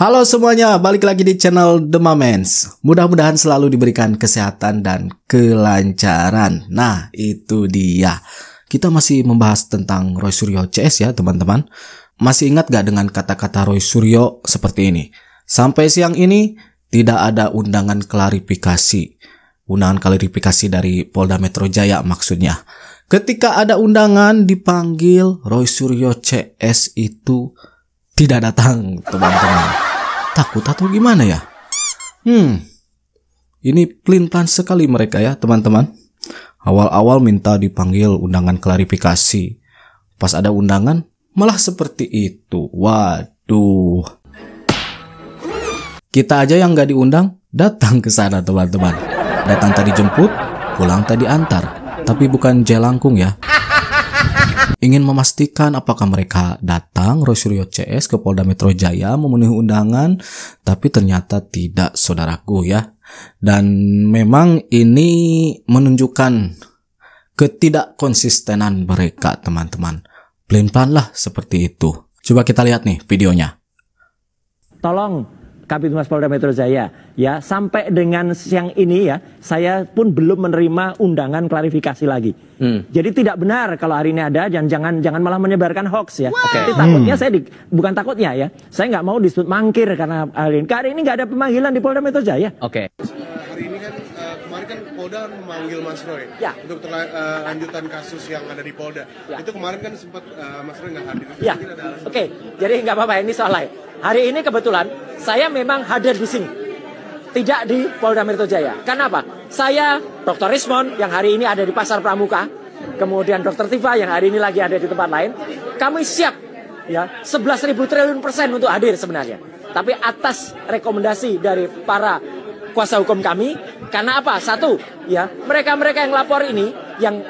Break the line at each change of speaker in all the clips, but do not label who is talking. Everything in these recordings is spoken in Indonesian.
Halo semuanya, balik lagi di channel The Mamens. Mudah-mudahan selalu diberikan kesehatan dan kelancaran. Nah, itu dia. Kita masih membahas tentang Roy Suryo CS ya, teman-teman. Masih ingat gak dengan kata-kata Roy Suryo seperti ini? Sampai siang ini tidak ada undangan klarifikasi. Undangan klarifikasi dari Polda Metro Jaya maksudnya. Ketika ada undangan dipanggil, Roy Suryo CS itu tidak datang, teman-teman. Takut atau gimana ya? Ini pelin-pelan sekali mereka ya, teman-teman. Awal-awal minta dipanggil undangan klarifikasi. Pas ada undangan, malah seperti itu. Waduh. Kita aja yang gak diundang, datang ke sana, teman-teman. Datang tadi jemput, pulang tadi antar. Tapi bukan jelangkung ya. Ingin memastikan apakah mereka datang Roy Suryo CS ke Polda Metro Jaya memenuhi undangan, tapi ternyata tidak, saudaraku ya. Dan memang ini menunjukkan ketidakkonsistenan mereka, teman-teman. Pelin-pelan lah seperti itu. Coba kita lihat nih videonya.
Tolong Kabinmas Polda Metro Jaya ya, sampai dengan siang ini ya, saya pun belum menerima undangan klarifikasi lagi. Jadi tidak benar kalau hari ini ada, jangan malah menyebarkan hoax ya. Jadi takutnya saya bukan takutnya ya, saya nggak mau disebut mangkir karena hari ini nggak ada pemanggilan di Polda Metro Jaya.
Hari ini kan kemarin kan Polda memanggil Mas Roy untuk lanjutan kasus yang ada di Polda. Itu kemarin kan sempat Mas Roy nggak hadir.
Ya, jadi nggak apa-apa, ini soal lain. Hari ini kebetulan saya memang hadir di sini, tidak di Polda Metro Jaya. Karena apa? Saya, Dr. Rismond yang hari ini ada di Pasar Pramuka, kemudian Dr. Tifa yang hari ini lagi ada di tempat lain. Kami siap ya 11.000 triliun persen untuk hadir sebenarnya. Tapi atas rekomendasi dari para kuasa hukum kami, karena apa? Satu, ya mereka-mereka yang lapor ini, yang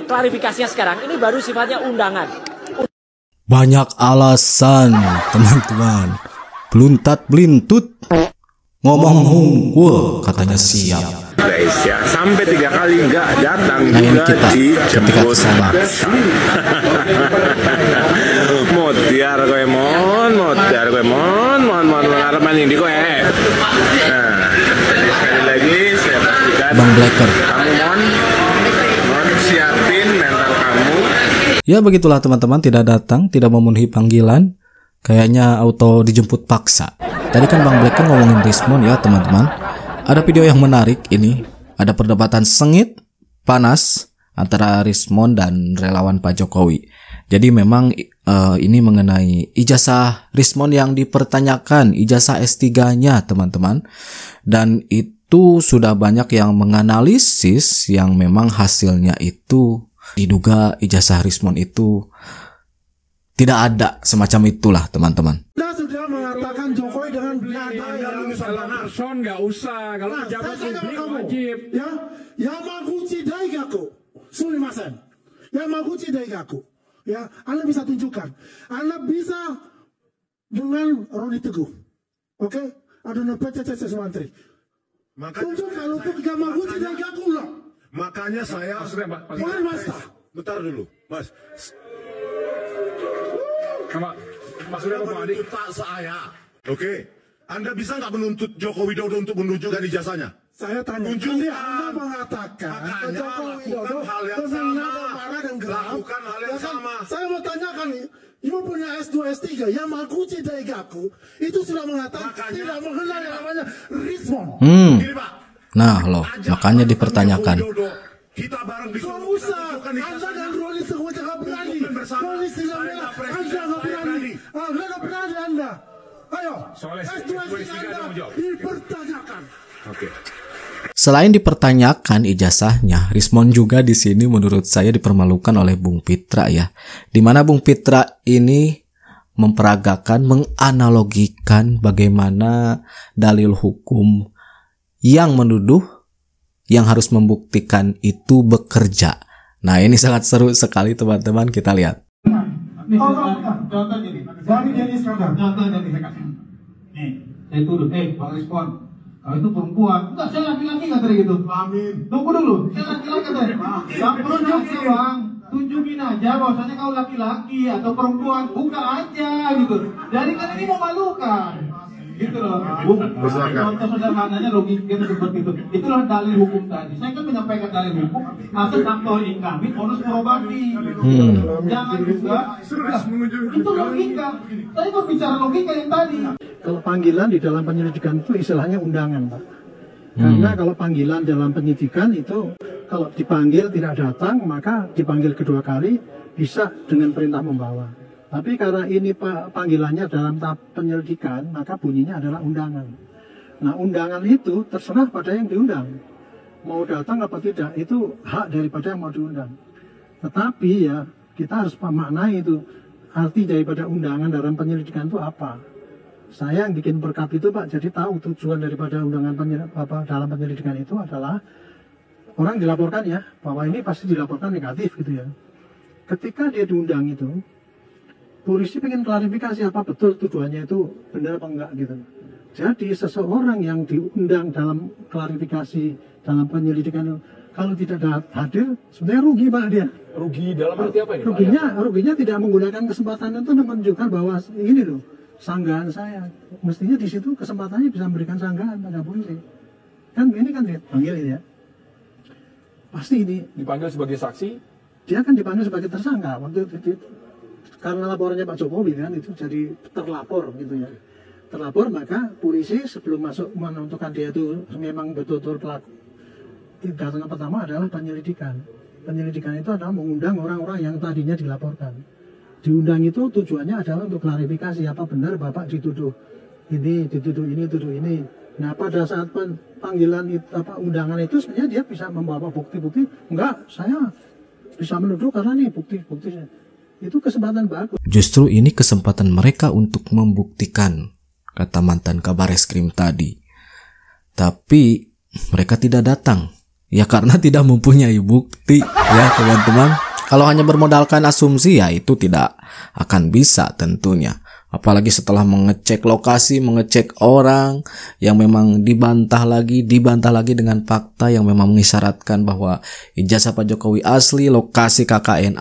klarifikasinya sekarang ini baru sifatnya undangan.
Banyak alasan, teman-teman. Beluntat belintut. Ngomong hungkul, katanya siap.
Guys ya, sampai 3 kali nggak datang
Nah, ini
juga
kita ketika
dijemput.
kesana.
Mutiar kowe mon harapan ini kowe. Nah, sekali lagi saya pastikan
Bang Blacker.
kamu mon siapin mental kamu.
Ya begitulah teman-teman, tidak datang, tidak memenuhi panggilan. Kayaknya auto dijemput paksa. Tadi kan Bang Blacker ngomongin Rismond ya teman-teman. Ada video yang menarik ini. Ada perdebatan sengit, panas antara Rismond dan relawan Pak Jokowi. Jadi memang ini mengenai ijazah Rismond yang dipertanyakan, ijazah S3-nya teman-teman. Dan itu sudah banyak yang menganalisis yang memang hasilnya itu diduga ijazah Rismond itu tidak ada, semacam itulah teman-teman.
Anda sudah mengatakan Jokowi dengan nada yang
person nggak usah, kalau pejabat publik wajib.
Ya, Yamaguchi Daigaku, sumimasen. Yamaguchi Daigaku. Ya, Anda bisa tunjukkan. Anda bisa dengan Roni Teguh. Oke? Ada PCC Sumantri. Tunjukkan untuk Yamaguchi Daigaku loh.
Makanya saya
Bentar dulu,
Mas. Maksudnya apa, Pak Adi?
Tak saya.
Oke. Anda bisa nggak menuntut Joko Widodo untuk menunjukkan ijazahnya?
Saya tanya.
Tunjukkan.
Anda mengatakan
Makanya
Joko Widodo
lakukan hal yang
dengan
sama.
nada marah dan geram.
Lakukan hal yang sama.
Saya mau tanyakan nih. You punya S2, S3, Yamaguchi Daigaku itu sudah mengatakan tidak mengenal yang namanya Rismond.
Gini Pak.
Nah loh, makanya dipertanyakan.
Joko Widodo, kita bareng di
Gak usah, Anda dan Roni Teguh jangan berani. Roni tidak bilang, Anda gak berani. Gak berani Anda. Ayo, S2, S3 Anda dipertanyakan.
Oke.
Selain dipertanyakan ijazahnya, Rismond juga di sini menurut saya dipermalukan oleh Bung Pitra ya. Dimana Bung Pitra ini memperagakan, menganalogikan bagaimana dalil hukum yang menuduh, yang harus membuktikan itu bekerja. Nah ini sangat seru sekali teman-teman, kita lihat.
Contoh jadi, dari jenis kadar, contoh dari saya kasih. Nih, saya tuduh, Bang Respon, kau itu perempuan. Enggak, saya laki-laki nggak tadi gitu. Amin. Tunggu dulu, saya laki-laki tadi. Yang tunjukin Bang, tunjukin aja bahwasanya kau laki-laki atau perempuan, buka aja gitu. Jadi kan ini memalukan. Gitu loh. Contoh sederhananya logiknya seperti itu. Itulah dalil hukum tadi. Saya kan menyampaikan dalil hukum atas aktor income bonus probati. Jangan juga itu logika. Saya kok bicara logika yang tadi.
Kalau panggilan di dalam penyelidikan itu istilahnya undangan, Pak. Karena kalau panggilan dalam penyidikan itu kalau dipanggil tidak datang, maka dipanggil kedua kali bisa dengan perintah membawa. Tapi karena ini panggilannya dalam tahap penyelidikan, maka bunyinya adalah undangan. Nah, undangan itu terserah pada yang diundang. Mau datang apa tidak, itu hak daripada yang mau diundang. Tetapi ya, kita harus memaknai itu. Arti daripada undangan dalam penyelidikan itu apa? Saya yang bikin perkap itu, Pak, jadi tahu tujuan daripada undangan dalam penyelidikan itu adalah orang dilaporkan ya, bahwa ini pasti dilaporkan negatif gitu ya. Ketika dia diundang itu, polisi pengen klarifikasi apa betul tujuannya itu benar apa enggak gitu. Jadi seseorang yang diundang dalam klarifikasi dalam penyelidikan itu, kalau tidak hadir, sebenarnya rugi Pak dia.
Rugi dalam arti apa ini?
Ruginya tidak menggunakan kesempatan itu menunjukkan bahwa ini loh, sanggahan saya. Mestinya di situ kesempatannya bisa memberikan sanggahan pada polisi. Kan ini kan dipanggil ya. Pasti ini
dipanggil sebagai saksi.
Dia kan dipanggil sebagai tersangka waktu itu. Karena laporannya Pak Jokowi kan itu jadi terlapor gitu ya. Terlapor, maka polisi sebelum masuk menentukan dia itu memang betul-betul pelaku. Tindakan pertama adalah penyelidikan. Penyelidikan itu adalah mengundang orang-orang yang tadinya dilaporkan. Diundang itu tujuannya adalah untuk klarifikasi apa benar Bapak dituduh ini, dituduh ini, dituduh ini. Nah, pada saat panggilan undangan itu sebenarnya dia bisa membawa bukti-bukti. Enggak, saya bisa menuduh karena nih bukti-buktinya. Itu kesempatan bagus.
Justru ini kesempatan mereka untuk membuktikan, kata mantan Kabareskrim tadi. Tapi mereka tidak datang. Ya karena tidak mempunyai bukti, ya teman-teman. Kalau hanya bermodalkan asumsi, ya itu tidak akan bisa tentunya. Apalagi setelah mengecek lokasi, mengecek orang yang memang dibantah lagi dengan fakta yang memang mengisyaratkan bahwa ijazah Pak Jokowi asli, lokasi KKN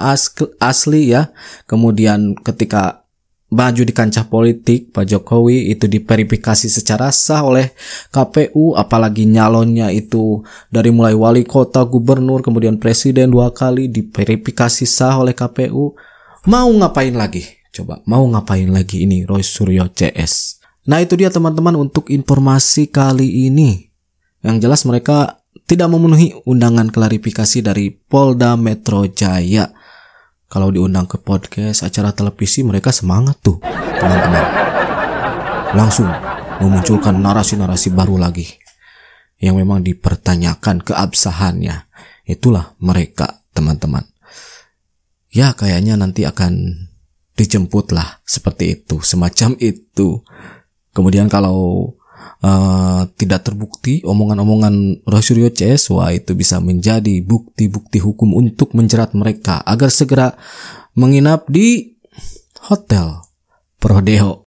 asli ya. Kemudian ketika maju di kancah politik, Pak Jokowi itu diverifikasi secara sah oleh KPU, apalagi nyalonnya itu dari mulai wali kota, gubernur, kemudian presiden 2 kali diverifikasi sah oleh KPU. Mau ngapain lagi? Coba, mau ngapain lagi ini Roy Suryo CS? Nah itu dia teman-teman untuk informasi kali ini. Yang jelas mereka tidak memenuhi undangan klarifikasi dari Polda Metro Jaya. Kalau diundang ke podcast, acara televisi, mereka semangat tuh teman-teman. Langsung memunculkan narasi-narasi baru lagi yang memang dipertanyakan keabsahannya. Itulah mereka teman-teman. Ya kayaknya nanti akan dijemput lah seperti itu, semacam itu. Kemudian kalau tidak terbukti omongan-omongan Roy Suryo CS, wah itu bisa menjadi bukti-bukti hukum untuk menjerat mereka agar segera menginap di hotel Prodeo